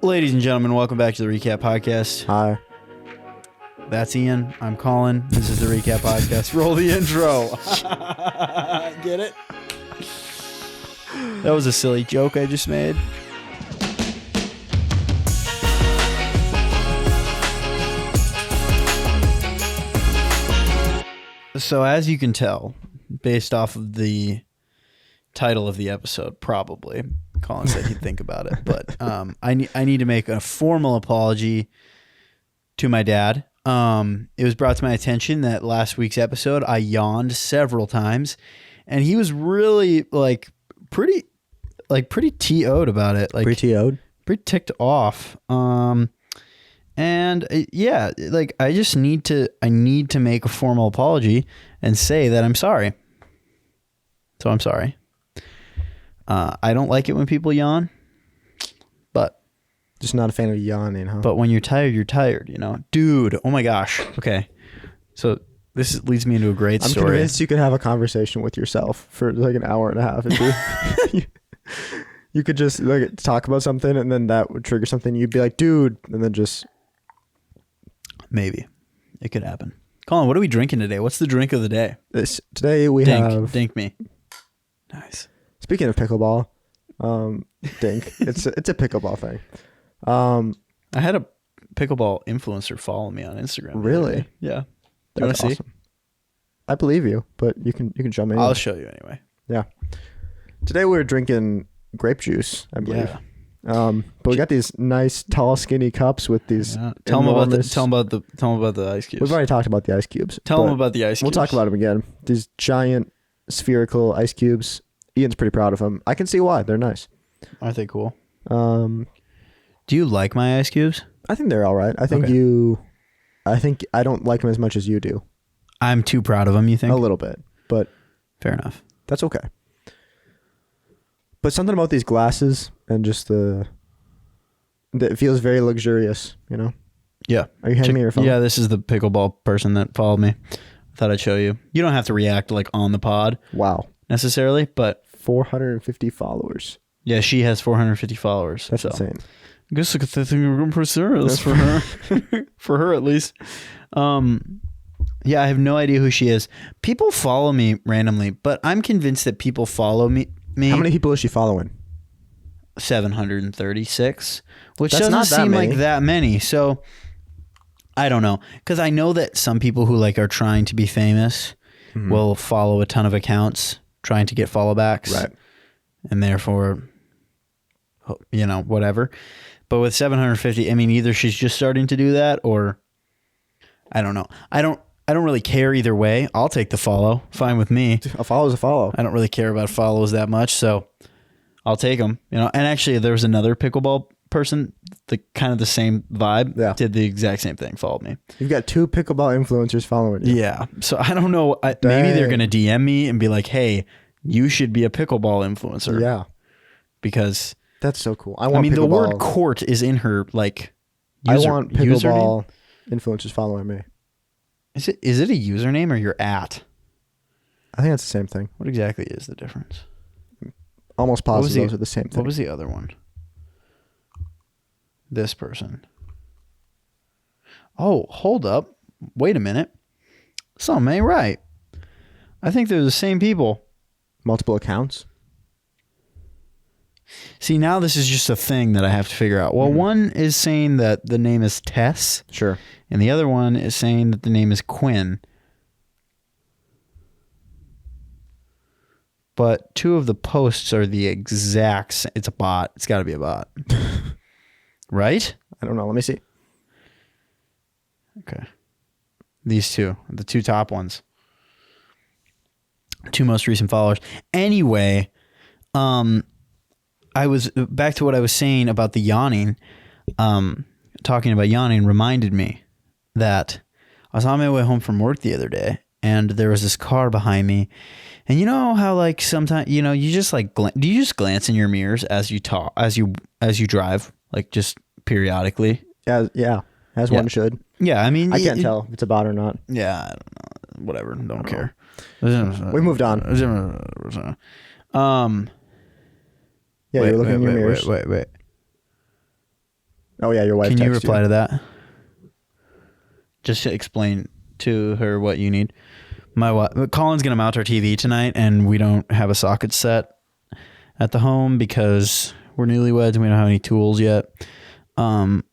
Ladies and gentlemen, welcome back to the Recap Podcast. Hi. That's Ian. I'm Colin. This is the Recap Podcast. Roll the intro. Get it? That was a silly joke I just made. So as you can tell, based off of the title of the episode, probably, Colin said he'd think about it, but I need to make a formal apology to my dad. It was brought to my attention that last week's episode I yawned several times, and he was really pretty TO'd about it, Pretty TO'd? pretty ticked off. And I just need to make a formal apology and say that I'm sorry. So I'm sorry. I don't like it when people yawn, but Just not a fan of yawning, huh? when you're tired, you know, dude. Oh my gosh. Okay. So this leads me into a great story. I'm convinced you could have a conversation with yourself for like an hour and a half. You could just like talk about something and then that would trigger something. You'd be like, dude, and then just... Maybe it could happen. Colin, what are we drinking today? What's the drink of the day? Today we have... Dink me. Nice. Speaking of pickleball, dink. It's a pickleball thing. I had a pickleball influencer follow me on Instagram. Really? Yeah. Do you want to see? Awesome. I believe you, but you can jump in. I'll show you anyway. Yeah. Today we're drinking grape juice, I believe. Yeah. But we got these nice, tall, skinny cups with these. Yeah. Tell them about the ice cubes. We've already talked about the ice cubes. Tell them about the ice cubes. We'll talk about them again. These giant spherical ice cubes. Ian's pretty proud of them. I can see why. They're nice. Aren't they cool? Do you like my ice cubes? I think they're all right. I think I don't like them as much as you do. I'm too proud of them, you think? A little bit, but fair enough. That's okay. But something about these glasses and just it feels very luxurious, you know? Yeah. Are you handing me your phone? Yeah, this is the pickleball person that followed me. I thought I'd show you. You don't have to react like on the pod. Wow. Necessarily, but 450 followers. Yeah, she has 450 followers. That's insane. I guess look at the thing we're going to pursue this for her. For her at least. Yeah, I have no idea who she is. People follow me randomly, but I'm convinced that people follow me. How many people is she following? 736, which That's doesn't not that seem many. like that many. So I don't know, because I know that some people who are trying to be famous will follow a ton of accounts trying to get follow backs, Right? And therefore, whatever. But with 750, I mean, either she's just starting to do that, or I don't know. I don't really care either way. I'll take the follow. Fine with me. A follow is a follow. I don't really care about follows that much, so I'll take them. And actually, there was another pickleball person, kind of the same vibe. Yeah. Did the exact same thing. Followed me. You've got 2 pickleball influencers following you. Yeah. So I don't know. Maybe they're gonna DM me and be like, "Hey, you should be a pickleball influencer." Yeah. Because that's so cool. I mean, pickleball. the word "court" is in her I want pickleball username? influencers following me. Is it a username or your at? I think that's the same thing. What exactly is the difference? Almost positive those are the same thing. What was the other one? This person. Oh, hold up. Wait a minute. Something ain't right. I think they're the same people. Multiple accounts? See, now this is just a thing that I have to figure out. Well, one is saying that the name is Tess. Sure. And the other one is saying that the name is Quinn. But 2 of the posts are the exact. It's a bot. It's got to be a bot. Right? I don't know. Let me see. Okay. These 2. The 2 top ones. 2 most recent followers. Anyway, I was back to what I was saying about the yawning. Talking about yawning reminded me that I was on my way home from work the other day, and there was this car behind me. And you know how sometimes you just do you just glance in your mirrors as you talk as you drive, just periodically? Yeah, as one should. Yeah, I mean, I can't tell if it's a bot or not. Yeah, I don't know. Whatever, don't care. We moved on. Yeah, you're looking in your mirrors. Wait. Oh yeah, your wife. Can you texted reply to that? Just to explain to her what you need. My wife, Colin's gonna mount our TV tonight, and we don't have a socket set at the home because we're newlyweds and we don't have any tools yet. And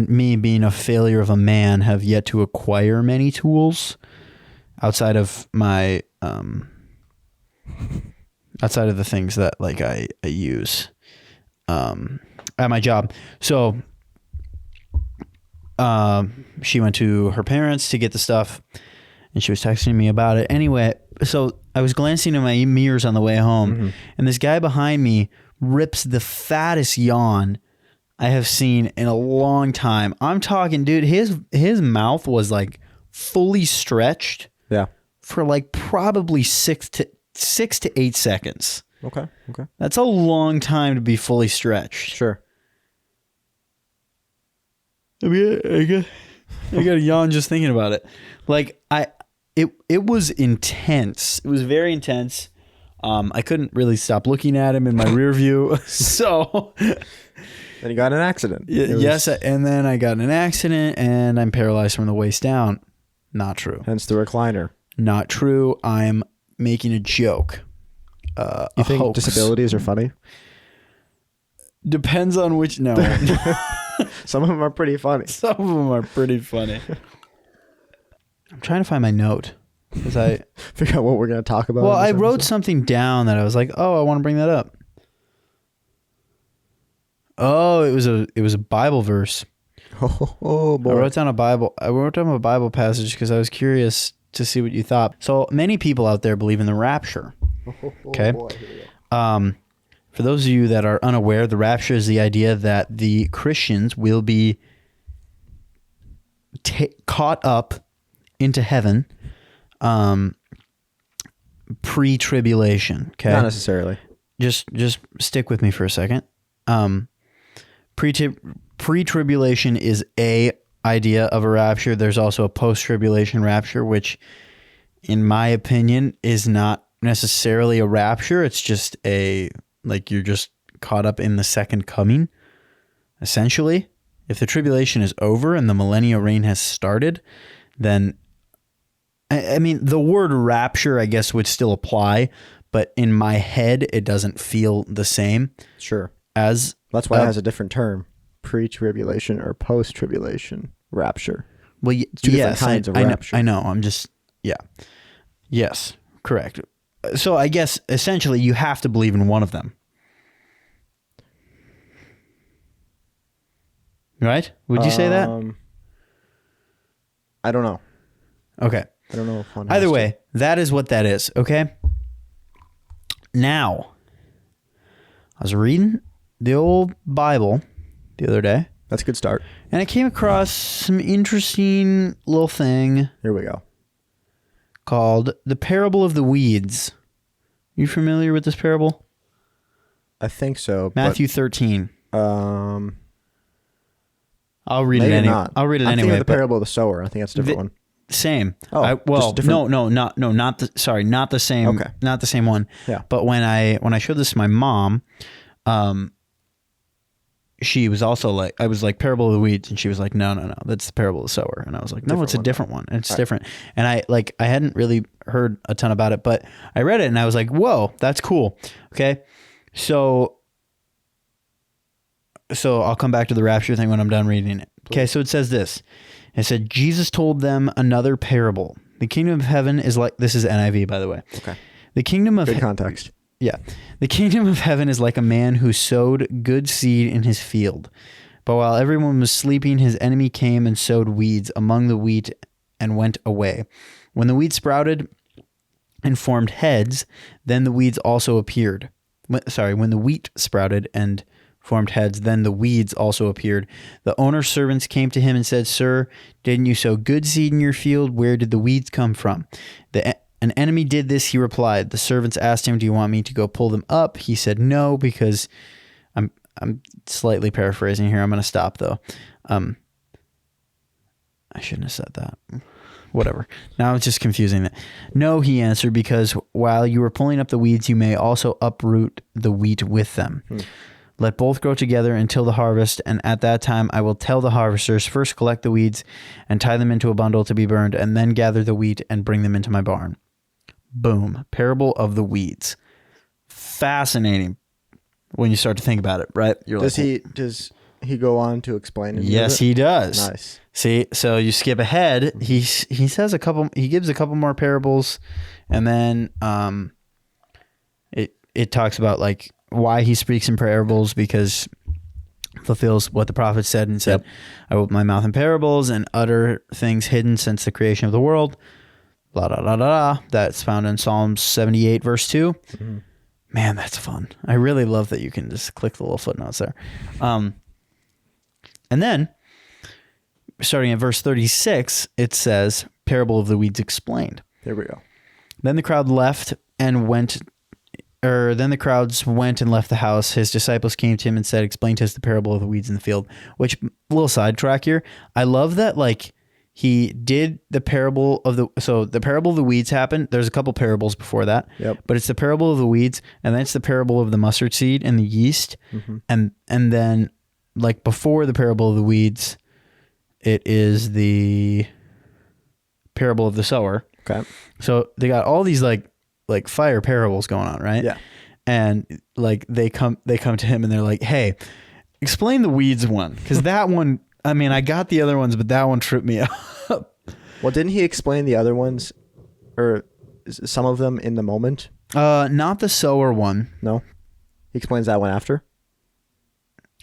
me being a failure of a man, have yet to acquire many tools outside of my outside of the things that like I use at my job. So she went to her parents to get the stuff, and she was texting me about it. Anyway, so I was glancing in my mirrors on the way home, and this guy behind me rips the fattest yawn I have seen in a long time. I'm talking, dude, his mouth was like fully stretched. Yeah. For like probably 6 to 8 seconds. Okay. That's a long time to be fully stretched. Sure. I mean, I got a yawn just thinking about it. Like it was intense. It was very intense. I couldn't really stop looking at him in my rear view. So then you got an accident. Yes, and then I got in an accident, and I'm paralyzed from the waist down. Not true. Hence the recliner. Not true. I'm making a joke. You think hoax. disabilities are funny? Depends on which. No. Some of them are pretty funny. Some of them are pretty funny. I'm trying to find my note because I figure out what we're going to talk about. Well, I wrote something down that I was like, oh, I want to bring that up. Oh, it was a Bible verse. Oh boy. I wrote down a Bible passage because I was curious to see what you thought. So many people out there believe in the rapture. Okay. Boy, here we go. For those of you that are unaware, the rapture is the idea that the Christians will be caught up into heaven pre-tribulation. Okay. Not necessarily. Just stick with me for a second. Pre-tribulation is a idea of a rapture. There's also a post-tribulation rapture, which in my opinion is not necessarily a rapture. It's just like you're just caught up in the second coming. Essentially, if the tribulation is over and the millennial reign has started, then I mean, the word rapture, I guess, would still apply, but in my head, it doesn't feel the same. Sure. As that's why it has a different term: pre-tribulation or post-tribulation rapture. Well, two different kinds of rapture. I know. I'm just Yes, correct. So I guess essentially you have to believe in one of them, right? Would you say that? I don't know. Okay. I don't know if one. Either way, that is what that is. Okay. Now, I was reading the old Bible the other day. That's a good start. And I came across some interesting little thing. Here we go. Called The Parable of the Weeds. You familiar with this parable? I think so. Matthew 13. I'll read it anyway. Not. I'll read it I'm anyway. The Parable of the Sower. I think that's a different one. Same. Oh, not the same. Okay. Not the same one. Yeah. But when I showed this to my mom, she was also like, I was like, Parable of the Weeds, and she was like, no, that's the Parable of the Sower, and I was like, no, it's a different one. It's different, and I hadn't really heard a ton about it, but I read it and I was like, whoa, that's cool. Okay, so I'll come back to the rapture thing when I'm done reading it. Okay, so it says this. It said, Jesus told them another parable. The kingdom of heaven is like, this is NIV, by the way. Okay. The kingdom of good context. Yeah. The kingdom of heaven is like a man who sowed good seed in his field. But while everyone was sleeping, his enemy came and sowed weeds among the wheat and went away. When the wheat sprouted and formed heads, then the weeds also appeared. When the wheat sprouted and formed heads, then the weeds also appeared. The owner's servants came to him and said, Sir, didn't you sow good seed in your field? Where did the weeds come from? An enemy did this, he replied. The servants asked him, do you want me to go pull them up? He said, no, because I'm slightly paraphrasing here. I'm going to stop though. I shouldn't have said that. Whatever. Now it's just confusing it. No, he answered, because while you are pulling up the weeds, you may also uproot the wheat with them. Let both grow together until the harvest, and at that time I will tell the harvesters, first collect the weeds and tie them into a bundle to be burned, and then gather the wheat and bring them into my barn. Boom. Parable of the weeds. Fascinating when you start to think about it, right? Does he go on to explain it? Yes, he does. Nice. See, so you skip ahead. He says he gives a couple more parables, and then it talks about like why he speaks in parables, because fulfills what the prophet said and said, I open my mouth in parables and utter things hidden since the creation of the world. Blah, blah, blah, blah. That's found in Psalm 78, verse 2. Mm-hmm. Man, that's fun. I really love that you can just click the little footnotes there. And then, starting at verse 36, it says, Parable of the Weeds Explained. There we go. Then the crowds went and left the house. His disciples came to him and said, explain to us the parable of the weeds in the field. Which, little sidetrack here, I love that, like, he did the parable of the parable of the weeds happened. There's a couple parables before that, but it's the parable of the weeds, and then it's the parable of the mustard seed and the yeast. Mm-hmm. And then, like, before the parable of the weeds, it is the parable of the sower. Okay. So they got all these like fire parables going on, right? Yeah. And like they come to him and they're like, hey, explain the weeds one. Because that one, I mean, I got the other ones, but that one tripped me up. Well, didn't he explain the other ones or some of them in the moment? Not the sower one. No. He explains that one after?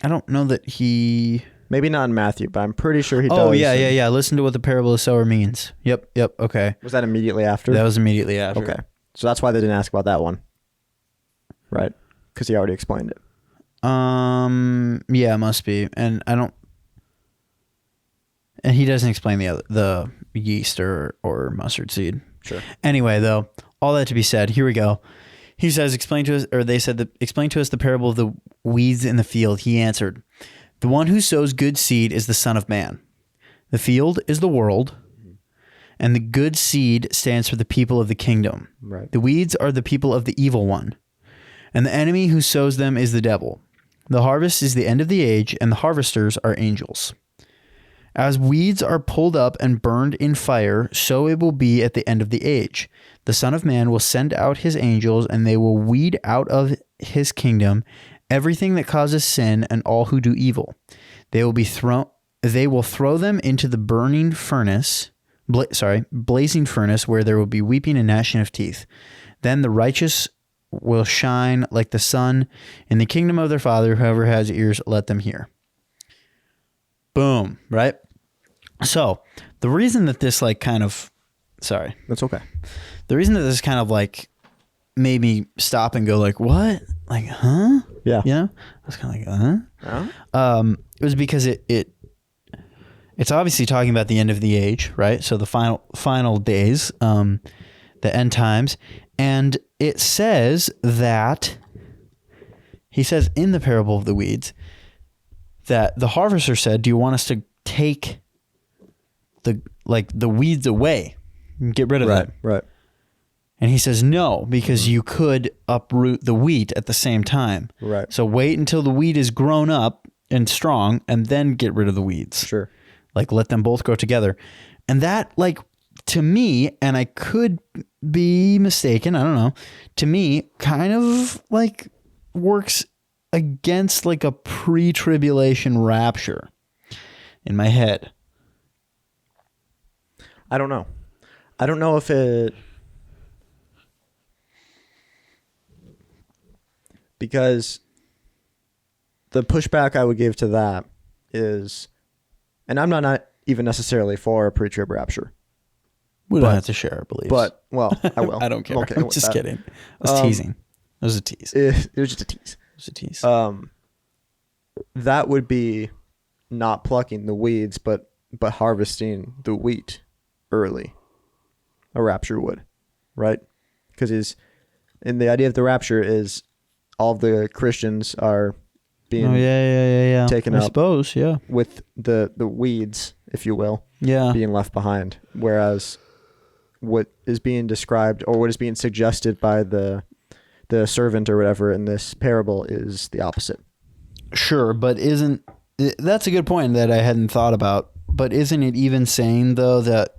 I don't know that he... Maybe not in Matthew, but I'm pretty sure he does. Oh, yeah. Listen to what the parable of the sower means. Yep. Okay. Was that immediately after? That was immediately after. Okay. So that's why they didn't ask about that one. Right? Because he already explained it. Yeah, it must be. And he doesn't explain the yeast or mustard seed. Sure. Anyway, though, all that to be said, here we go. He says, explain to us the parable of the weeds in the field. He answered, the one who sows good seed is the Son of Man. The field is the world, and the good seed stands for the people of the kingdom. Right. The weeds are the people of the evil one, and the enemy who sows them is the devil. The harvest is the end of the age, and the harvesters are angels. As weeds are pulled up and burned in fire, so it will be at the end of the age. The Son of Man will send out his angels, and they will weed out of his kingdom everything that causes sin and all who do evil. They will throw them into the burning furnace, blazing furnace, where there will be weeping and gnashing of teeth. Then the righteous will shine like the sun in the kingdom of their Father. Whoever has ears, let them hear. Boom, right? So the reason that this That's okay. The reason that this kind of like made me stop and go like, what? Like, huh? Yeah. You know? I was kind of like, huh? It was because it's obviously talking about the end of the age, right? So the final days, the end times. And it says that, he says in the parable of the weeds, that the harvester said, do you want us to take the weeds away and get rid of them? Right. And he says, no, because you could uproot the wheat at the same time. Right. So wait until the wheat is grown up and strong and then get rid of the weeds. Sure. Like, let them both grow together. And that, like, to me, and I could be mistaken, I don't know, to me, kind of, like, works against, like, a pre-tribulation rapture in my head. I don't know. I don't know if it... Because the pushback I would give to that is, and I'm not even necessarily for a pre-trib rapture. We don't have to share our beliefs. But, well, I will. I don't care. Okay, I'm just kidding. I was teasing. It was a tease. It was just a tease. It was a tease. That would be not plucking the weeds, but harvesting the wheat early. A rapture would, right? Because and the idea of the rapture is all of the Christians are being taken up, I suppose, yeah, with the weeds, if you will, being left behind. Whereas what is being described or what is being suggested by the servant or whatever in this parable is the opposite. Sure, but that's a good point that I hadn't thought about. But isn't it even saying though that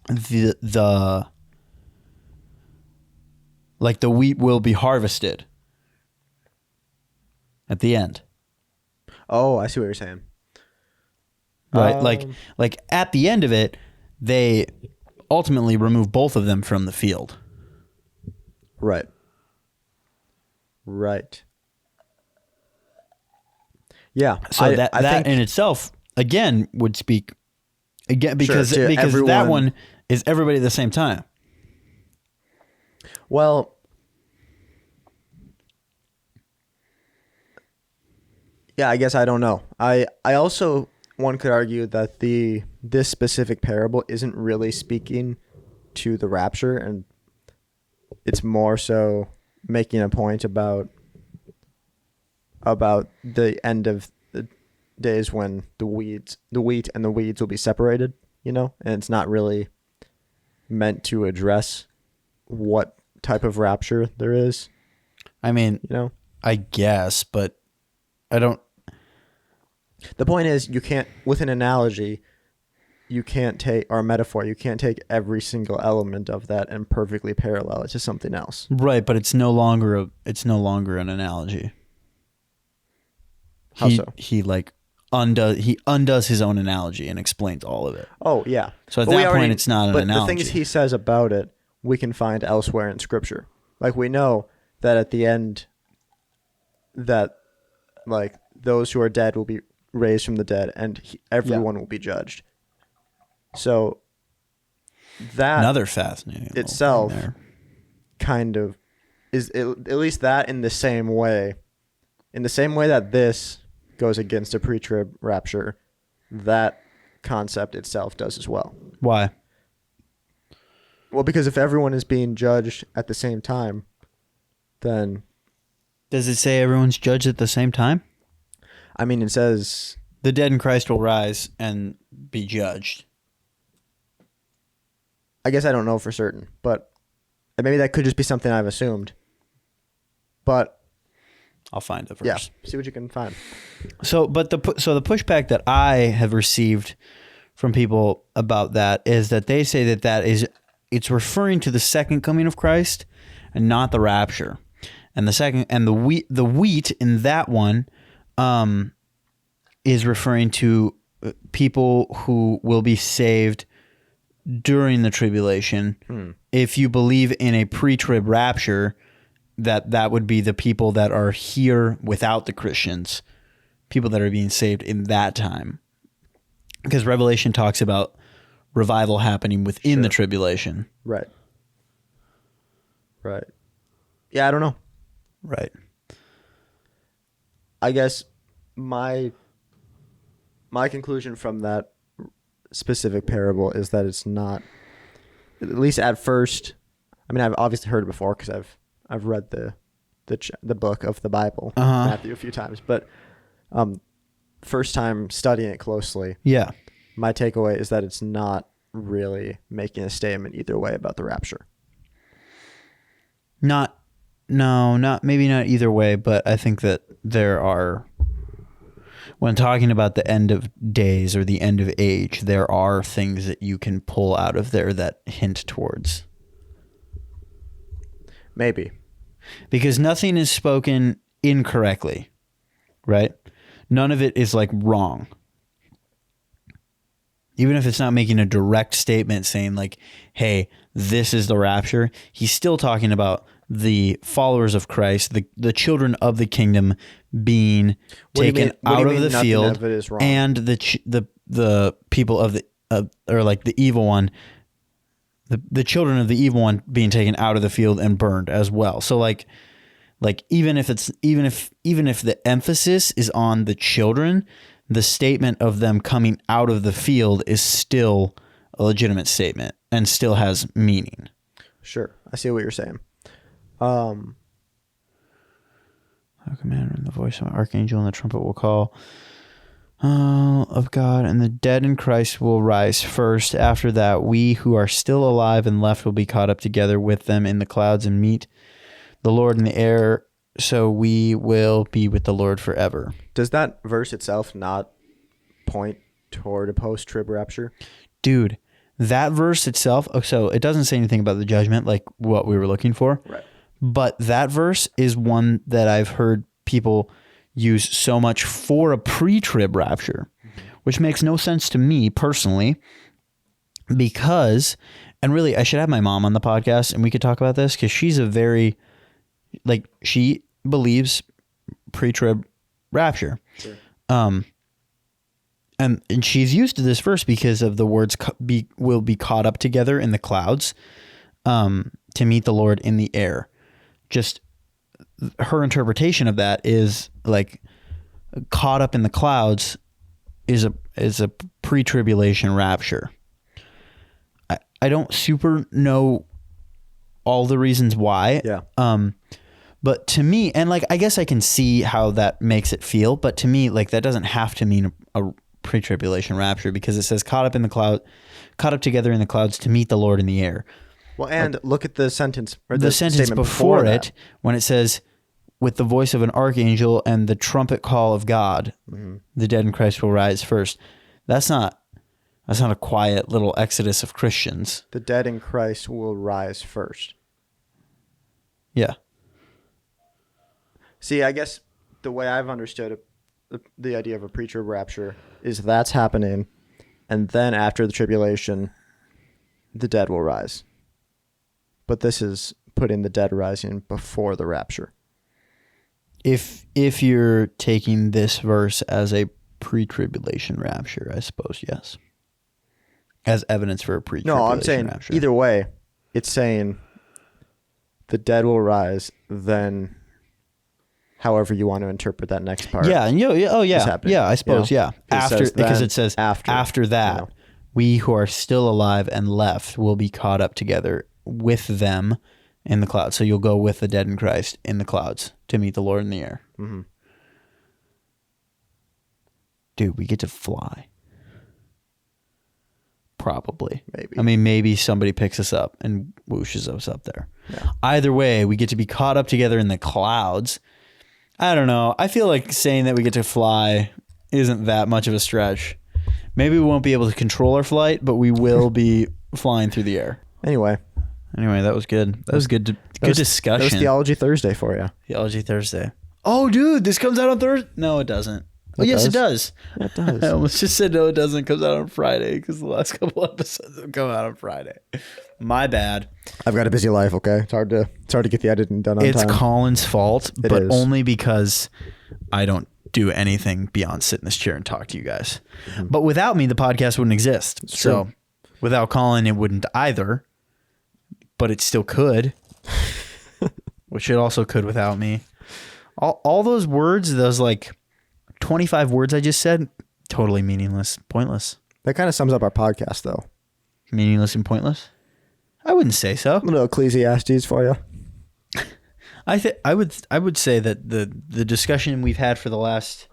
the like the wheat will be harvested at the end? Oh, I see what you're saying. Right, like at the end of it, they ultimately remove both of them from the field. Right. Right. Yeah. So I that think, in itself again would speak again because Sure, to that everyone. one is everybody at the same time. Well, yeah, I guess I don't know. I also, one could argue that this specific parable isn't really speaking to the rapture, and it's more so making a point about the end of the days when the wheat and the weeds will be separated, and it's not really meant to address what type of rapture there is. I mean, I guess, but I don't. The point is, you can't, with an analogy, or a metaphor, you can't take every single element of that and perfectly parallel it to something else. Right, but it's no longer an analogy. How so? He undoes his own analogy and explains all of it. Oh, yeah. So at that point, it's not an analogy. But the things he says about it, we can find elsewhere in Scripture. Like, we know that at the end, that, like, those who are dead will be raised from the dead, and everyone will be judged. So that another fascinating itself kind of is at least that in the same way that this goes against a pre-trib rapture, that concept itself does as well. Why? Well, because if everyone is being judged at the same time, then does it say everyone's judged at the same time? I mean, it says the dead in Christ will rise and be judged. I guess I don't know for certain, but maybe that could just be something I've assumed. But I'll find the verse. Yeah, see what you can find. So the pushback that I have received from people about that is that they say it's referring to the second coming of Christ and not the rapture. And the wheat in that one is referring to people who will be saved during the tribulation. If you believe in a pre-trib rapture, that would be the people that are here without the Christians, people that are being saved in that time. Because Revelation talks about revival happening within the tribulation. Right. Yeah, I don't know. Right. I guess my conclusion from that specific parable is that it's not, at least at first. I mean, I've obviously heard it before because I've read the book of the Bible, Matthew, a few times, but first time studying it closely. Yeah. My takeaway is that it's not really making a statement either way about the rapture. Maybe not either way, but I think that there are, when talking about the end of days or the end of age, there are things that you can pull out of there that hint towards. Maybe. Because nothing is spoken incorrectly, right? None of it is like wrong. Even if it's not making a direct statement saying like, hey, this is the rapture, he's still talking about the followers of Christ, the children of the kingdom being taken out of the field, and the people of or like the evil one, the children of the evil one being taken out of the field and burned as well. So like even if the emphasis is on the children, the statement of them coming out of the field is still a legitimate statement and still has meaning. Sure. I see what you're saying. O commander, and the voice of an archangel and the trumpet will call of God, and the dead in Christ will rise first. After that, we who are still alive and left will be caught up together with them in the clouds and meet the Lord in the air, so we will be with the Lord forever. Does that verse itself not point toward a post-trib rapture? Dude, that verse itself, so it doesn't say anything about the judgment like what we were looking for. Right. But that verse is one that I've heard people use so much for a pre-trib rapture, which makes no sense to me personally because, and really I should have my mom on the podcast and we could talk about this because she's a very, like, she believes pre-trib rapture. Sure. And she's used to this verse because of the words will be caught up together in the clouds to meet the Lord in the air. Just her interpretation of that is like caught up in the clouds is a pre-tribulation rapture. I don't super know all the reasons why. Yeah. But to me, and like I guess I can see how that makes it feel, but to me, like that doesn't have to mean a pre-tribulation rapture because it says caught up together in the clouds to meet the Lord in the air. Well, and look at the sentence or the sentence statement before that. it when it says with the voice of an archangel and the trumpet call of God, the dead in Christ will rise first. That's not a quiet little exodus of Christians. The dead in Christ will rise first. Yeah. See, I guess the way I've understood the idea of a pre-trib rapture is that's happening, and then after the tribulation, the dead will rise. But this is putting the dead rising before the rapture. If you're taking this verse as a pre-tribulation rapture, I suppose, yes. As evidence for a pre-tribulation No, I'm saying rapture. either way, it's saying the dead will rise, then however you want to interpret that next part. Yeah, and is happening, I suppose, you know? After because it says after that, you know. we who are still alive and left will be caught up together with them in the clouds. So you'll go with the dead in Christ in the clouds to meet the Lord in the air. Mm-hmm. Dude, we get to fly. Probably. Maybe. I mean, maybe somebody picks us up and whooshes us up there. Yeah. Either way, we get to be caught up together in the clouds. I don't know. I feel like saying that we get to fly isn't that much of a stretch. Maybe we won't be able to control our flight, but we will be flying through the air. Anyway, that was good. That was good. Good discussion. That was Theology Thursday for you. Theology Thursday. Oh, dude, this comes out on Thursday. No, it doesn't. Oh, yes, it does. It does. I almost just said no, it doesn't. It comes out on Friday because the last couple episodes have come out on Friday. My bad. I've got a busy life. Okay, it's hard to get the editing done on time. It's Colin's fault, It but is. only because I don't do anything beyond sit in this chair and talk to you guys. Mm-hmm. But without me, the podcast wouldn't exist. It's So true. without Colin, it wouldn't either. But it still could, which it also could without me. All those words, those like 25 words I just said, totally meaningless, pointless. That kind of sums up our podcast, though. Meaningless and pointless? I wouldn't say so. A little Ecclesiastes for you. I would say that the discussion we've had for the last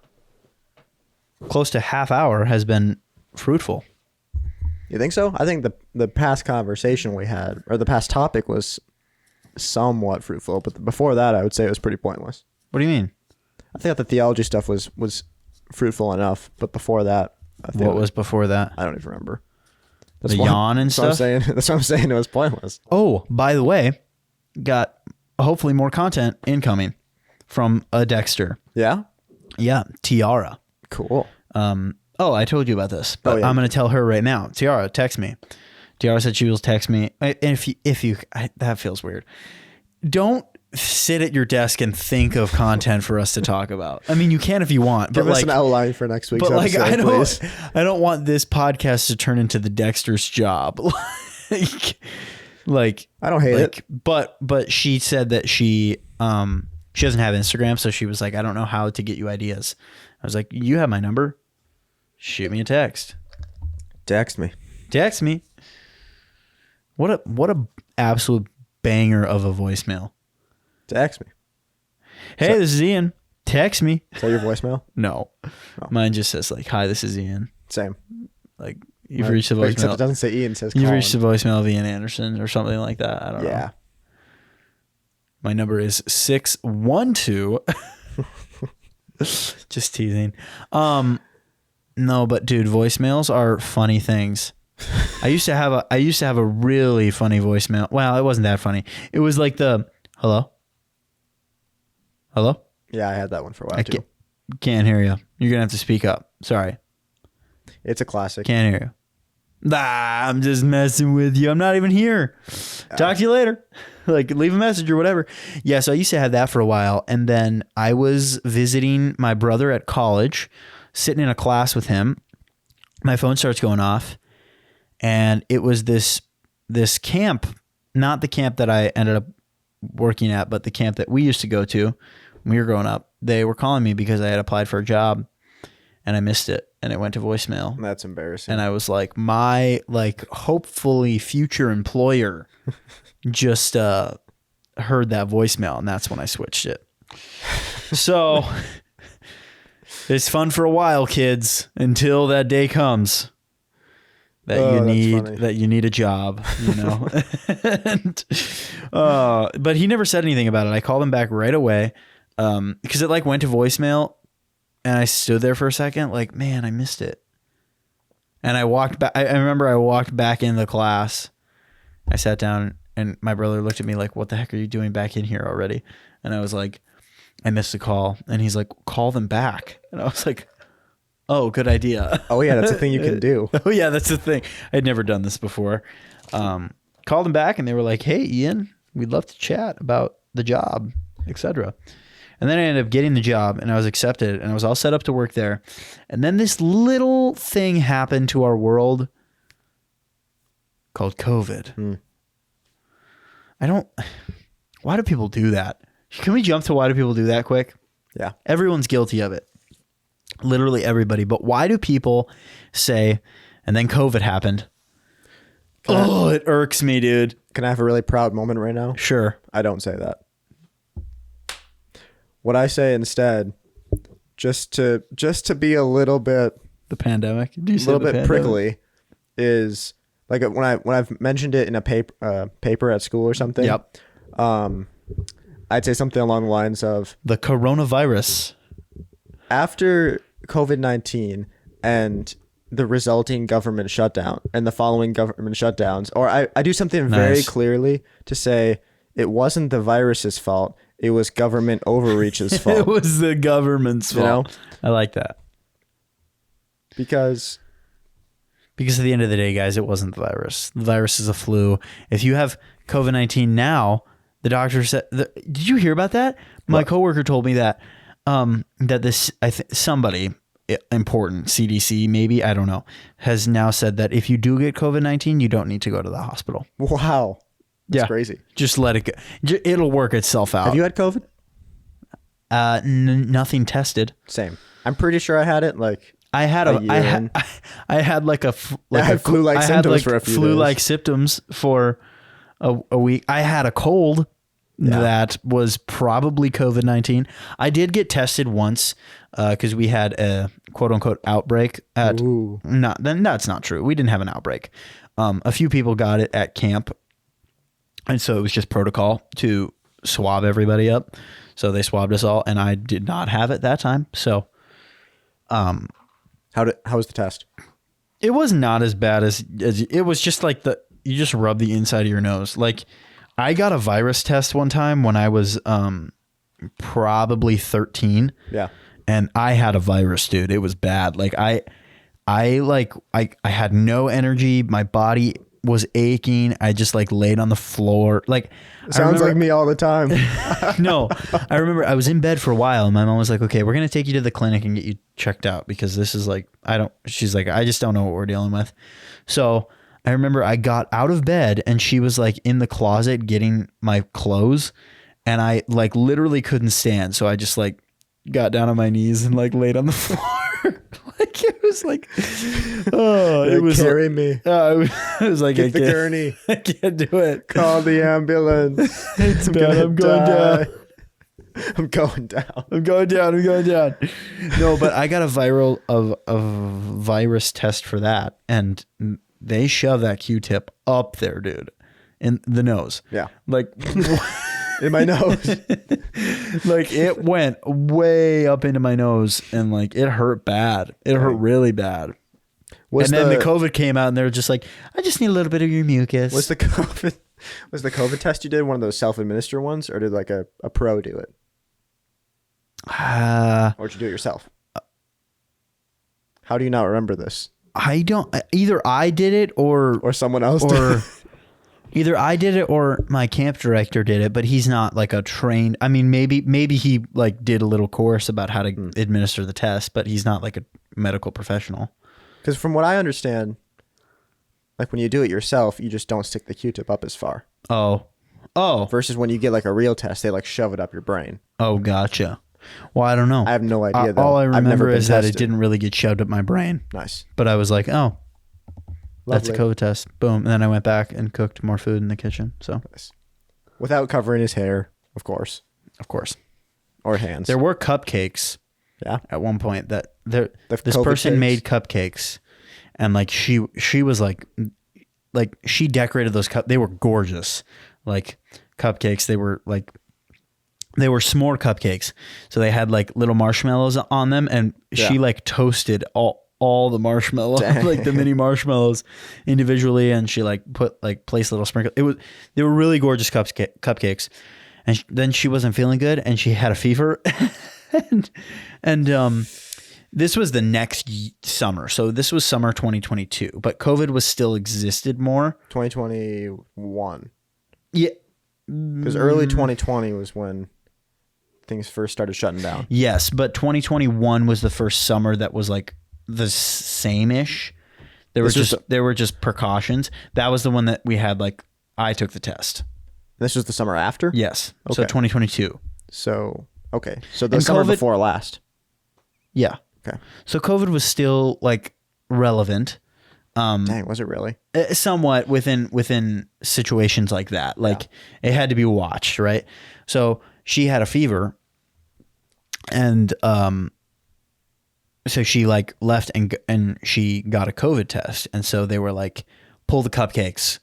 close to half hour has been fruitful. You think so? I think the past conversation we had, or the past topic, was somewhat fruitful, but before that, I would say it was pretty pointless. What do you mean? I think the theology stuff was fruitful enough, but before that, I think What was before that? I don't even remember. The yawn and That's what I'm stuff? saying. That's what I'm saying. It was pointless. Oh, by the way, got hopefully more content incoming from a Dexter. Yeah. Yeah, Tiara. Cool. I told you about this, but Oh, yeah. I'm going to tell her right now. Tiara, text me. Tiara said she will text me. And if you that feels weird. Don't sit at your desk and think of content for us to talk about. I mean, you can if you want, but Give us like an outline for next week's but like episode, please. I don't want this podcast to turn into the Dexter's job. like I don't hate it. But she said that she doesn't have Instagram, so she was like, I don't know how to get you ideas. I was like, you have my number. Shoot me a text. Text me. Text me. What a absolute banger of a voicemail. Text me. Hey, this is Ian. Text me. Is that your voicemail? No. Oh. Mine just says like, hi, this is Ian. Same. Like you've reached the voicemail. Except it doesn't say Ian, it says You've Colin. reached the voicemail of Ian Anderson or something like that. I don't know. Yeah. My number is 612. Just teasing. No, but dude, voicemails are funny things. I used to have a really funny voicemail. Well, it wasn't that funny. It was like the hello. Hello? Yeah, I had that one for a while too. Can't hear you. You're gonna have to speak up. Sorry. It's a classic. Can't hear you. I'm just messing with you. I'm not even here. Talk to you later. Like, leave a message or whatever. Yeah, so I used to have that for a while. And then I was visiting my brother at college, sitting in a class with him. My phone starts going off. And it was this camp, not the camp that I ended up working at, but the camp that we used to go to when we were growing up. They were calling me because I had applied for a job and I missed it. And it went to voicemail. That's embarrassing. And I was like, my hopefully future employer just heard that voicemail, and that's when I switched it. So it's fun for a while, kids, until that day comes that you need a job, you know. And, but he never said anything about it. I called him back right away because it went to voicemail. And I stood there for a second like, man, I missed it. And I walked back. I remember I walked back in the class. I sat down and my brother looked at me like, what the heck are you doing back in here already? And I was like, I missed a call. And he's like, call them back. And I was like, oh, good idea. Oh, yeah, that's a thing you can do. Oh, yeah, that's the thing. I'd never done this before. Called them back and they were like, hey, Ian, we'd love to chat about the job, etc. And then I ended up getting the job and I was accepted and I was all set up to work there. And then this little thing happened to our world called COVID. Why do people do that? Can we jump to why do people do that quick? Yeah. Everyone's guilty of it. Literally everybody. But why do people say, and then COVID happened? It irks me, dude. Can I have a really proud moment right now? Sure. I don't say that. What I say instead, just to be a little bit the pandemic, a little bit prickly, is like when I've mentioned it in a paper at school or something. Yep. I'd say something along the lines of the coronavirus. After COVID-19 and the resulting government shutdown and the following government shutdowns, or I do something very clearly to say it wasn't the virus's fault. It was government overreach's fault. It was the government's fault. You know? I like that. Because at the end of the day, guys, it wasn't the virus. The virus is a flu. If you have COVID-19 now, the doctor said, did you hear about that? My coworker told me that, somebody important, CDC, maybe, I don't know, has now said that if you do get COVID-19, you don't need to go to the hospital. Wow. That's crazy. Just let it go. It'll work itself out. Have you had COVID? Nothing tested. Same. I'm pretty sure I had it I had flu-like symptoms for a few days. Flu-like symptoms for a week. I had a cold that was probably COVID-19. I did get tested once because we had a quote-unquote outbreak at. That's not true. We didn't have an outbreak. A few people got it at camp. And so it was just protocol to swab everybody up. So they swabbed us all, and I did not have it that time. So, how was the test? It was not as bad as it was. Just like you just rub the inside of your nose. Like I got a virus test one time when I was probably 13. Yeah, and I had a virus, dude. It was bad. Like I had no energy. My body was aching. I just laid on the floor. Sounds like me all the time. No, I remember I was in bed for a while and my mom was like, okay, we're going to take you to the clinic and get you checked out because this is she's like, I just don't know what we're dealing with. So I remember I got out of bed and she was in the closet getting my clothes and I literally couldn't stand. So I just got down on my knees and laid on the floor. It was it was carry me. It was like get the gurney. I can't do it. Call the ambulance. It's bad. I'm going down. I'm going down. I'm going down. No, but I got a virus test for that, and they shove that Q-tip up there, dude, in the nose. Yeah. in my nose. Like it went way up into my nose and like it hurt bad. It hurt really bad. And then the COVID came out and they were just like, I just need a little bit of your mucus. Was the COVID test you did one of those self-administer ones, or did like a pro do it? Or did you do it yourself? How do you not remember this? I don't. Either I did it or someone else did it. Either I did it or my camp director did it, but he's not like a trained. I mean, maybe he like did a little course about how to administer the test, but he's not like a medical professional. Because from what I understand, like when you do it yourself, you just don't stick the Q-tip up as far. Oh. Versus when you get like a real test, they like shove it up your brain. Oh, gotcha. Well, I don't know. I have no idea. Though. All I remember is that it didn't really get shoved up my brain. Nice. But I was like, oh, that's Lovely. a COVID test. Boom. And then I went back and cooked more food in the kitchen. So nice. Without covering his hair, of course. Or hands. There were cupcakes. Yeah. At one point that this COVID person cakes? made cupcakes, and like she was like she decorated those they were gorgeous, like cupcakes. They were s'more cupcakes, so they had like little marshmallows on them, and she like toasted all the marshmallows, like the mini marshmallows individually, and she like placed little sprinkles. They were really gorgeous cupcakes, and then she wasn't feeling good, and she had a fever. And this was the next summer. So this was summer 2022, but COVID was still existed more. 2021. Yeah. Because early 2020 was when things first started shutting down. Yes, but 2021 was the first summer that was like the same-ish. There were just precautions. That was the one that we had like I took the test. This was the summer after? Yes. Okay. So 2022. So okay. So the summer before last. Yeah. Okay. So COVID was still like relevant. Dang, was it really? Somewhat within situations like that. Like it had to be watched, right? So she had a fever, and so she like left and she got a COVID test, and so they were like, pull the cupcakes.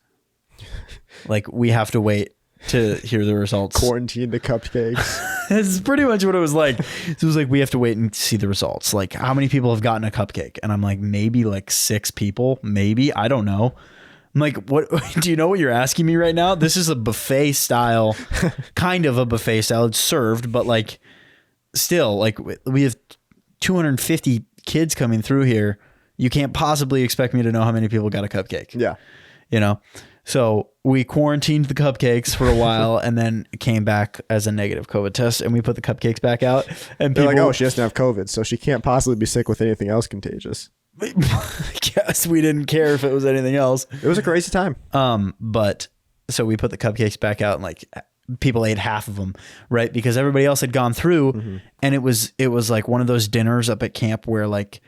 Like we have to wait to hear the results. Quarantine the cupcakes. It's pretty much what it was like. It was like, we have to wait and see the results. Like, how many people have gotten a cupcake? And I'm like, maybe like 6 people. Maybe. I don't know. I'm like, what? Do you know what you're asking me right now? This is a buffet style, kind of a buffet style. It's served, but like still, like we have 250 kids coming through here. You can't possibly expect me to know how many people got a cupcake. Yeah. You know? So we quarantined the cupcakes for a while, and then it came back as a negative COVID test, and we put the cupcakes back out. And they're like, oh, she doesn't have COVID, so she can't possibly be sick with anything else contagious. I guess we didn't care if it was anything else. It was a crazy time. But so we put the cupcakes back out, and like people ate half of them, right? Because everybody else had gone through, and it was like one of those dinners up at camp where like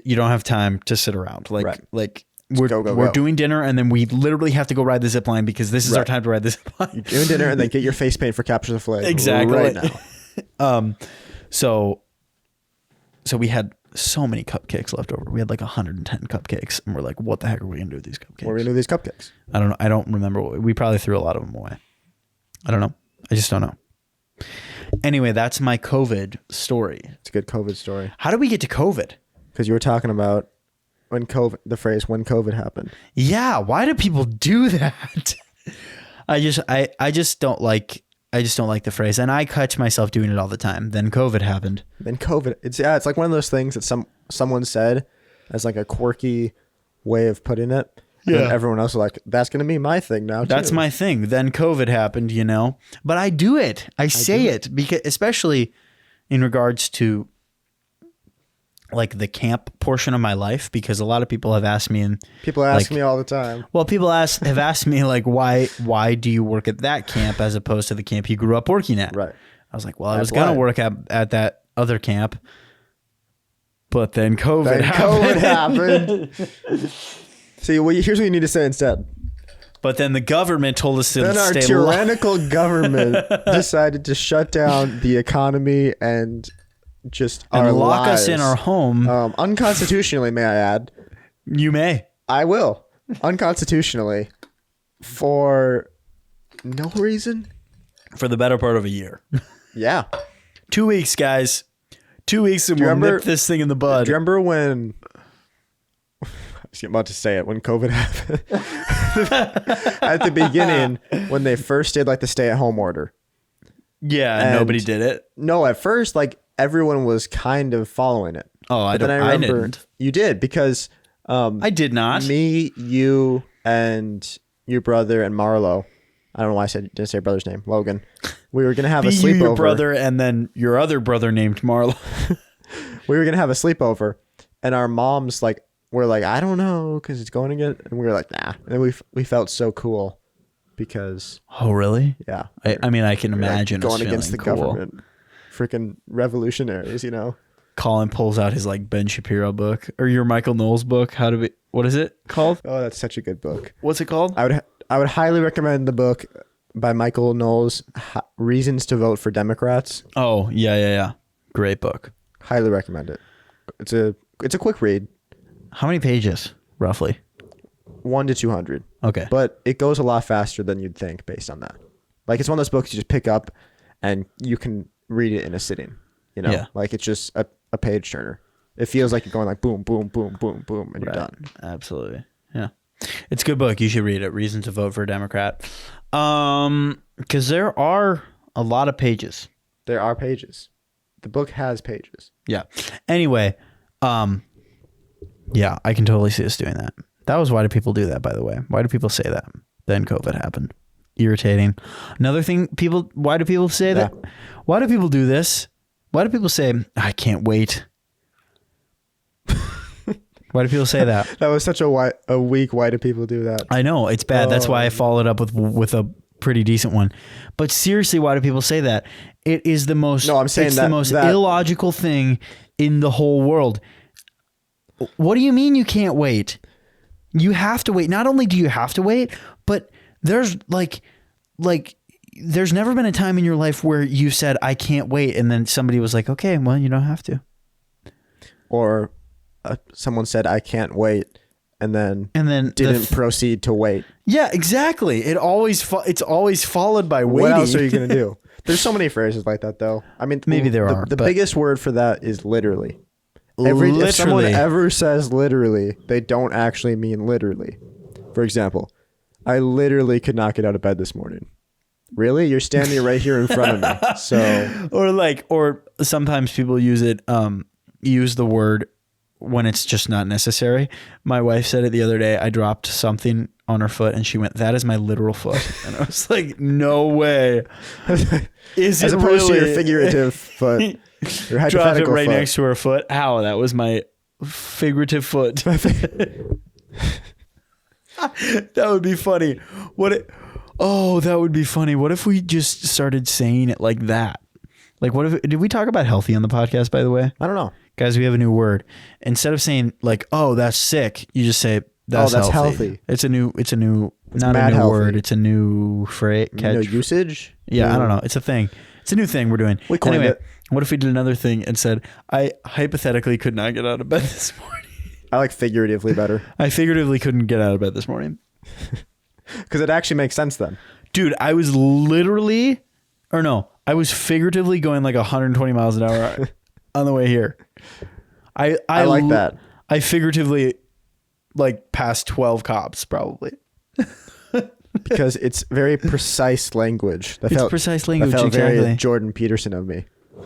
you don't have time to sit around, like. We're doing dinner, and then we literally have to go ride the zip line because this is our time to ride the zip line. You're doing dinner and then get your face paint for Capture the Flag. Exactly. Right now. So we had so many cupcakes left over. We had like 110 cupcakes, and we're like, what the heck are we going to do with these cupcakes? What are we going to do with these cupcakes? I don't know. I don't remember. We probably threw a lot of them away. I don't know. I just don't know. Anyway, that's my COVID story. It's a good COVID story. How did we get to COVID? Because you were talking about when COVID happened. Yeah, why do people do that? I just don't like the phrase, and I catch myself doing it all the time. Then COVID happened. Then COVID. It's like one of those things that someone said as like a quirky way of putting it. Yeah. And everyone else was like, that's going to be my thing now too. That's my thing. Then COVID happened, you know. But I do it. I say it because, especially in regards to like the camp portion of my life, because a lot of people have asked me, and people ask me all the time. Well, people have asked me like, why do you work at that camp as opposed to the camp you grew up working at? Right. I was like, well, I was going to work at that other camp, but then COVID happened. See, well, here's what you need to say instead. But then the government told us to then our tyrannical government decided to shut down the economy and just and lock lives. us in our home. Unconstitutionally, may I add. You may. I will. Unconstitutionally. For no reason for the better part of a year. Yeah. 2 weeks, guys. 2 weeks and we'll nip this thing in the bud. Do you remember when... I was about to say it. When COVID happened. At the beginning, when they first did like the stay-at-home order. Yeah, and nobody did it. No, at first, like everyone was kind of following it. Oh, I didn't. You did because... I did not. Me, you, and your brother and Marlo. I don't know why didn't say your brother's name. Logan. We were gonna have a sleepover. Your brother and then your other brother named Marlo. We were gonna have a sleepover, and our moms were like, I don't know, because it's going to get. And we were like, nah. And we felt so cool because. Oh really? Yeah. I mean, I can imagine going against the cool. government, freaking revolutionaries, you know. Colin pulls out his Ben Shapiro book or your Michael Knowles book. What is it called? Oh, that's such a good book. What's it called? I would highly recommend the book by Michael Knowles, Reasons to Vote for Democrats. Oh, yeah. Great book. Highly recommend it. It's a quick read. How many pages, roughly? 100 to 200. Okay. But it goes a lot faster than you'd think based on that. Like, it's one of those books you just pick up and you can read it in a sitting. You know? Yeah. Like, it's just a page turner. It feels like you're going like boom, boom, boom, boom, boom, and you're done. Absolutely. Yeah. It's a good book. You should read it. Reason to Vote for a Democrat. Because there are a lot of pages. There are pages. The book has pages. Yeah. Anyway, yeah, I can totally see us doing that. That was why do people do that, by the way? Why do people say that? Then COVID happened. Irritating. Another thing, why do people say that? Why do people do this? Why do people say, I can't wait? Why do people say that? That was such a weak, why do people do that? I know, it's bad. That's why I followed up with a pretty decent one. But seriously, why do people say that? It is the most the most illogical thing in the whole world. What do you mean you can't wait? You have to wait. Not only do you have to wait, but there's there's never been a time in your life where you said, I can't wait. And then somebody was like, okay, well, you don't have to. Or someone said, I can't wait. And then didn't proceed to wait. Yeah, exactly. It's always followed by waiting. What else are you going to do? There's so many phrases like that, though. I mean, maybe there are. The biggest word for that is literally. If someone ever says literally, they don't actually mean literally. For example, I literally could not get out of bed this morning. Really? You're standing right here in front of me. So, or sometimes people use the word when it's just not necessary. My wife said it the other day. I dropped something on her foot and she went, that is my literal foot. And I was like, no way. Is as it opposed really? To your figurative foot. Your hypothetical Drop it right foot. next to her foot. How? That was my figurative foot. That would be funny. That would be funny. What if we just started saying it like that? Like, did we talk about healthy on the podcast, by the way? I don't know. Guys, we have a new word. Instead of saying like, oh, that's sick, you just say, that's healthy. It's not a new healthy. word. It's a new phrase. No usage? Yeah, I don't know. It's a thing. It's a new thing we're doing. We coined it. What if we did another thing and said, I hypothetically could not get out of bed this morning. I like figuratively better. I figuratively couldn't get out of bed this morning. Because it actually makes sense then. Dude, I was figuratively going like 120 miles an hour on the way here. I like that. I figuratively passed 12 cops probably. Because it's very precise language. Precise language, that felt exactly. Very Jordan Peterson of me.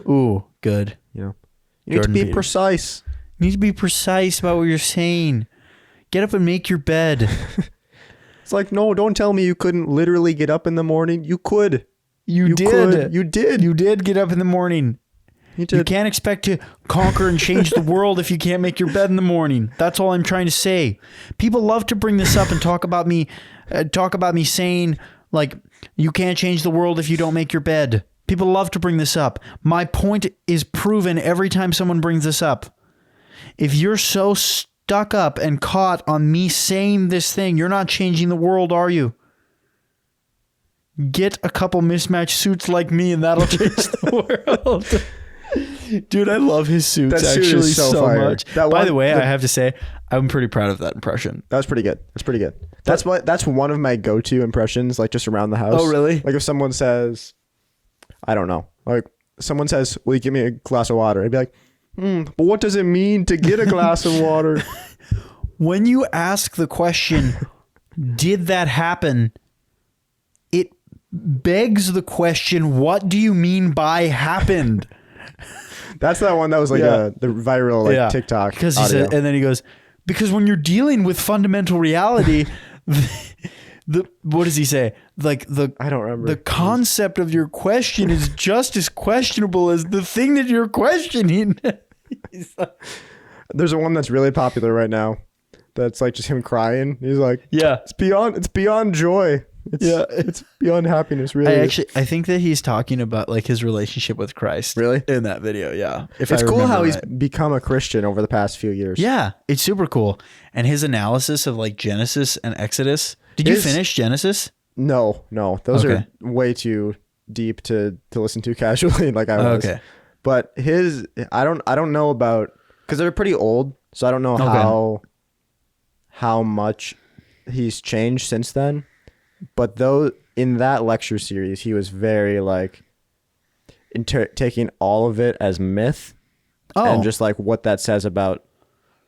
Ooh, good. You know, you need to be precise. You need to be precise about what you're saying. Get up and make your bed. It's like, no, don't tell me you couldn't literally get up in the morning. You could. You did. You did. You did get up in the morning. You did. You can't expect to conquer and change the world if you can't make your bed in the morning. That's all I'm trying to say. People love to bring this up and talk about me saying like, you can't change the world if you don't make your bed. People love to bring this up. My point is proven every time someone brings this up. If you're so stuck up and caught on me saying this thing, you're not changing the world, are you? Get a couple mismatched suits like me and that'll change the world. Dude, I love his suits actually so much. By the way, I have to say, I'm pretty proud of that impression. That was pretty good. That's pretty good. That's one of my go-to impressions, like just around the house. Oh, really? Like if someone says, I don't know. Like someone says, "Will you give me a glass of water?" I'd be like, but what does it mean to get a glass of water? When you ask the question, did that happen? It begs the question, what do you mean by happened? That's that one that was like the viral TikTok because audio. he said, and then he goes, because when you're dealing with fundamental reality, the what does he say? Like I don't remember. The concept of your question is just as questionable as the thing that you're questioning. There's a one that's really popular right now. That's like just him crying. He's like, yeah, it's beyond joy. It's beyond happiness. Really, I think that he's talking about like his relationship with Christ. Really, in that video, yeah. It's cool how he's become a Christian over the past few years. Yeah, it's super cool. And his analysis of like Genesis and Exodus. Did you finish Genesis? No. Those are way too deep to listen to casually, like I was. Okay. But I don't know about, because they're pretty old, so I don't know how much he's changed since then. But though in that lecture series, he was very like taking all of it as myth, and just like what that says about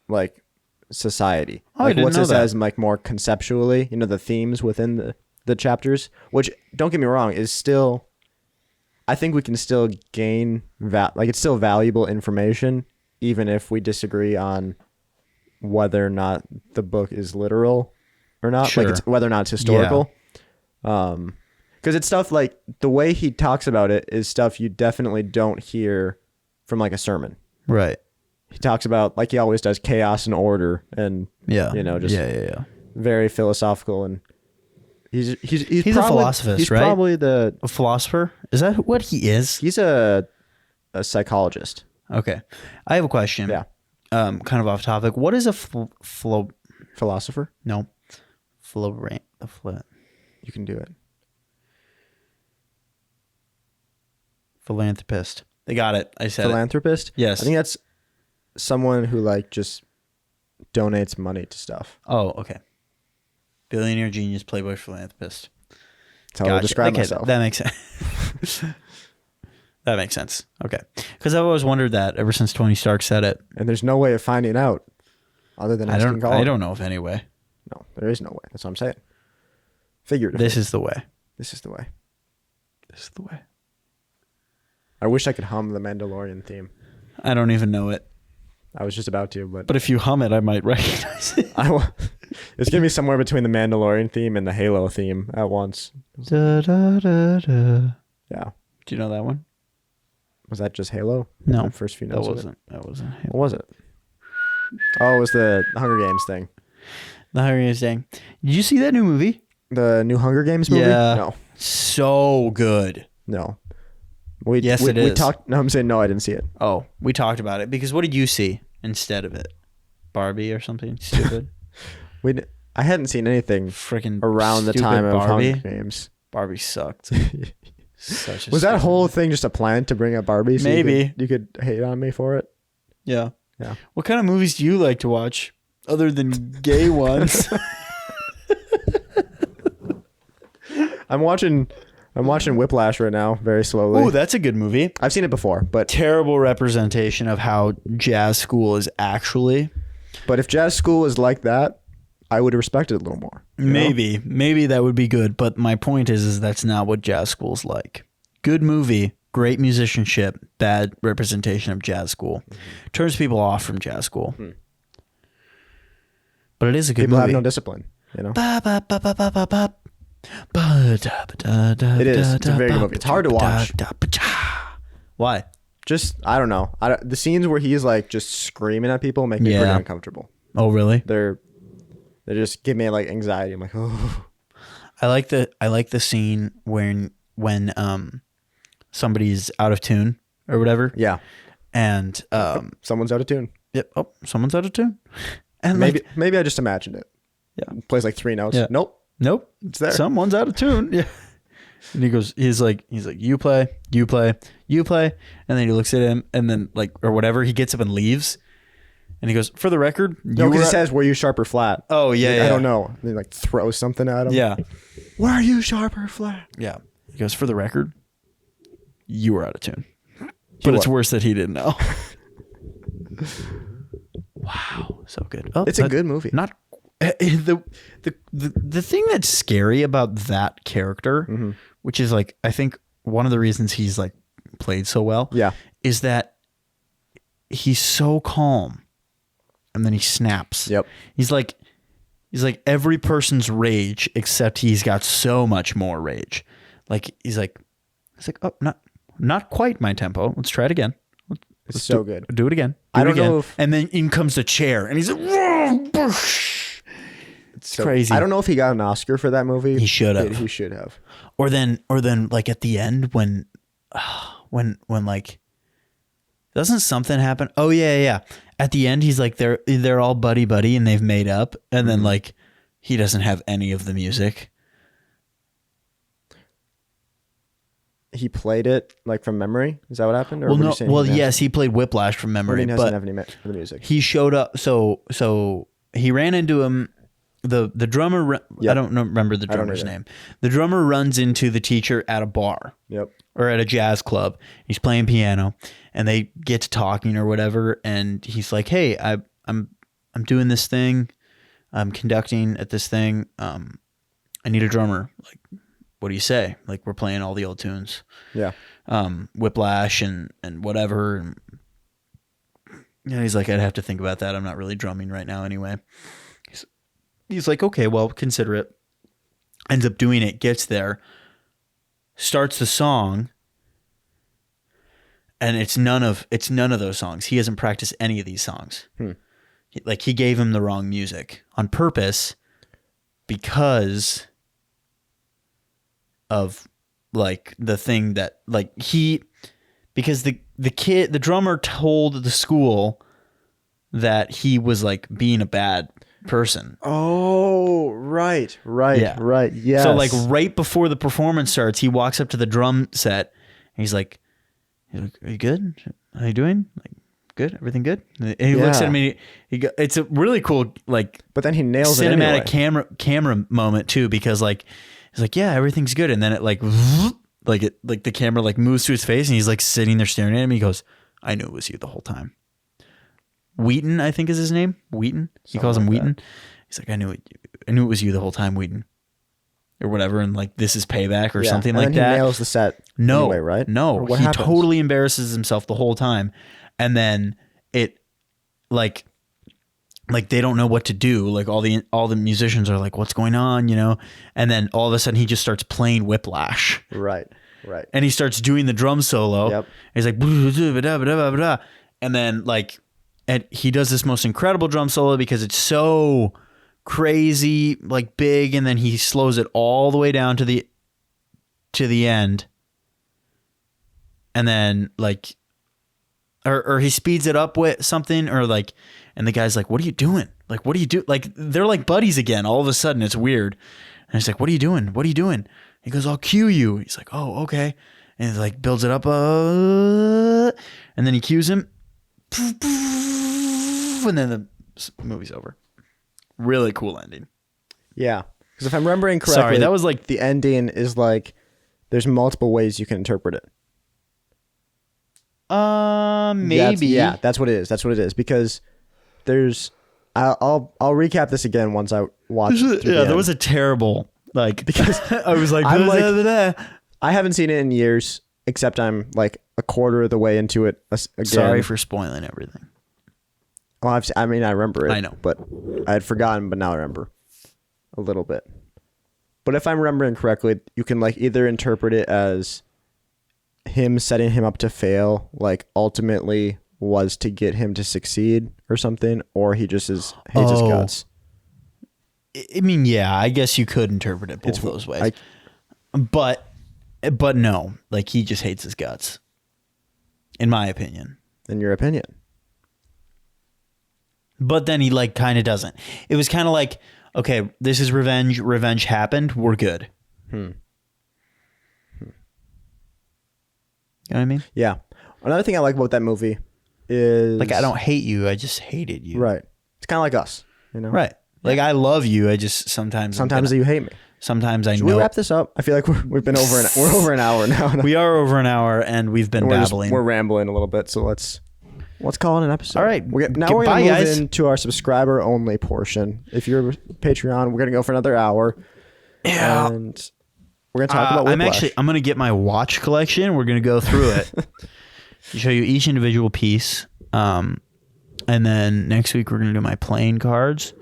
like society, like what's it says like more conceptually, the themes within the chapters, which don't get me wrong is still, I think we can still gain like it's still valuable information even if we disagree on whether or not the book is literal or not. Sure. Like it's whether or not it's historical. Because it's stuff like the way he talks about it is stuff you definitely don't hear from like a sermon. Right. He talks about, like he always does, chaos and order, and just very philosophical, and he's probably, a philosophist, he's right? Probably a philosopher. Is that what he is? He's a psychologist. Okay, I have a question. Yeah. Kind of off topic. What is a philosopher? No, You can do it. Philanthropist. They got it. I said philanthropist. Yes. I think that's someone who like just donates money to stuff. Oh, okay. Billionaire, genius, playboy, philanthropist. That's how I describe myself. That makes sense. That makes sense. Okay. Because I've always wondered that ever since Tony Stark said it. And there's no way of finding out other than asking God. I don't know of any way. No, there is no way. That's what I'm saying. Figuratively. This is the way. This is the way. This is the way. I wish I could hum the Mandalorian theme. I don't even know it. I was just about to, but if you hum it, I might recognize it. It's gonna be somewhere between the Mandalorian theme and the Halo theme at once. Da, da, da, da. Yeah. Do you know that one? Was that just Halo? No. The first few notes. That wasn't Halo. What was it? Oh, it was the Hunger Games thing. The Hunger Games thing. Did you see that new movie? The new Hunger Games movie? Yeah. No. So good. No. Yes, it is. No, I'm saying no, I didn't see it. Oh, we talked about it because what did you see instead of it? Barbie or something stupid? I hadn't seen anything freaking around the time of Barbie. Hunger Games. Barbie sucked. Was that whole thing just a plan to bring up Barbie? So maybe you could hate on me for it. Yeah. Yeah. What kind of movies do you like to watch other than gay ones? I'm watching Whiplash right now, very slowly. Oh, that's a good movie. I've seen it before, but terrible representation of how jazz school is actually. But if jazz school is like that, I would respect it a little more. Maybe that would be good. But my point is that's not what jazz school's like. Good movie, great musicianship, bad representation of jazz school. Turns people off from jazz school. But it is a good people movie. People have no discipline, It is. It's a very good movie. It's hard to watch. Why? Just, I don't know. The scenes where he's like just screaming at people make me pretty uncomfortable. Oh, really? They just give me like anxiety. I'm like, oh. I like the scene when somebody's out of tune or whatever. Yeah. And someone's out of tune. Yep. Oh, someone's out of tune. And maybe I just imagined it. Yeah. It plays like 3 notes. Yeah. Nope. It's there. Someone's out of tune. Yeah. And he's like, you play. And then he looks at him and then or whatever, he gets up and leaves. And he goes, for the record, no, because he says, were you sharp or flat? Oh, yeah. I don't know. And he like throws something at him. Yeah. Were you sharp or flat? Yeah. He goes, for the record, you were out of tune. But it's worse that he didn't know. Wow, so good. Oh, it's a good movie. Not the thing that's scary about that character, which is like I think one of the reasons he's like played so well, is that he's so calm, and then he snaps. Yep. He's like every person's rage, except he's got so much more rage. Like he's like, oh, not quite my tempo. Let's try it again. It's so good. Do it again. I don't know if, and then in comes the chair, and he's like, whoa, it's crazy. I don't know if he got an Oscar for that movie. He should have. He should have. Or then like at the end when like doesn't something happen? Oh yeah. At the end he's like they're all buddy and they've made up, and then like he doesn't have any of the music. He played it like from memory. Is that what happened? Or well, no. Well, yes, he played Whiplash from memory, he but doesn't have any for the music. He showed up. So he ran into him. The drummer. Yep. I don't remember the drummer's name. The drummer runs into the teacher at a bar. Yep. Or at a jazz club. He's playing piano, and they get to talking or whatever. And he's like, "Hey, I'm doing this thing. I'm conducting at this thing. I need a drummer. Like, what do you say? Like, we're playing all the old tunes. Yeah. Whiplash and whatever." And he's like, "I'd have to think about that. I'm not really drumming right now anyway." He's like, "Okay, well, consider it." Ends up doing it, gets there, starts the song, and it's none of those songs. He hasn't practiced any of these songs. He gave him the wrong music on purpose because of like the thing that like because the drummer told the school that he was like being a bad person. Oh, right. Yes. So like right before the performance starts, he walks up to the drum set and he's like, "Are you good? How you doing? Like, good? Everything good?" And he looks at me. It's a really cool like. But then he nails it anyway. anyway. camera moment too, because like he's like, "Yeah, everything's good," and then it like the camera like moves to his face and he's like sitting there staring at him. He goes, "I knew it was you the whole time." Wheaton, I think is his name. Wheaton. He calls him Wheaton. He's like, I knew it was you the whole time, Wheaton, or whatever. And like, this is payback or something like that. He nails the set. No, anyway, right? No, he totally embarrasses himself the whole time, and then it like they don't know what to do. Like all the musicians are like, "What's going on?" And then all of a sudden he just starts playing Whiplash. Right. And he starts doing the drum solo. Yep. He's like, and then like. And he does this most incredible drum solo because it's so crazy, like big, and then he slows it all the way down to the end. And then like or he speeds it up with something, or like, and the guy's like, "What are you doing? Like, what do you do?" Like they're like buddies again all of a sudden. It's weird. And he's like, "What are you doing? What are you doing?" He goes, "I'll cue you." He's like, "Oh, okay." And he like builds it up, and then he cues him. And then the movie's over. Really cool ending. Yeah. Because if I'm remembering correctly, sorry, that was like the ending is like there's multiple ways you can interpret it. Maybe. Yeah, that's what it is. That's what it is. Because there's I'll recap this again once I watch it. Yeah, there was a terrible because I was like, I'm like I haven't seen it in years, except I'm like a quarter of the way into it again. Sorry for spoiling everything. Well, I remember it. I know. But I had forgotten, but now I remember a little bit. But if I'm remembering correctly, you can like either interpret it as him setting him up to fail, like ultimately was to get him to succeed or something, or he just hates his guts. I mean, yeah, I guess you could interpret it both those ways. But no, like he just hates his guts, in my opinion. In your opinion. But then he like kind of doesn't. It was kind of like, okay, this is revenge. Revenge happened. We're good. You know what I mean? Yeah. Another thing I like about that movie is like, I don't hate you. I just hated you. Right. It's kind of like us, Right. Like I love you. I just sometimes you hate me. Sometimes I Should know. we wrap this up? I feel like we've been we're over an hour now. We are over an hour, and we've been babbling. We're rambling a little bit, so let's call it an episode. All right. We're gonna move into our subscriber only portion. If you're Patreon, we're gonna go for another hour. Yeah. And we're gonna talk about Whiplash. I'm gonna get my watch collection. We're gonna go through it. Show you each individual piece. And then next week we're gonna do my playing cards.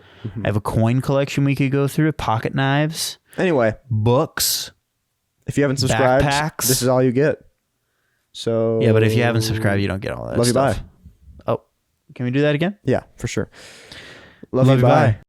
I have a coin collection we could go through. Pocket knives. Anyway, books. If you haven't subscribed, backpacks. this is all you get. So yeah, but if you haven't subscribed, you don't get all that love stuff. you, bye. Oh, can we do that again? Yeah, for sure. Love you, bye.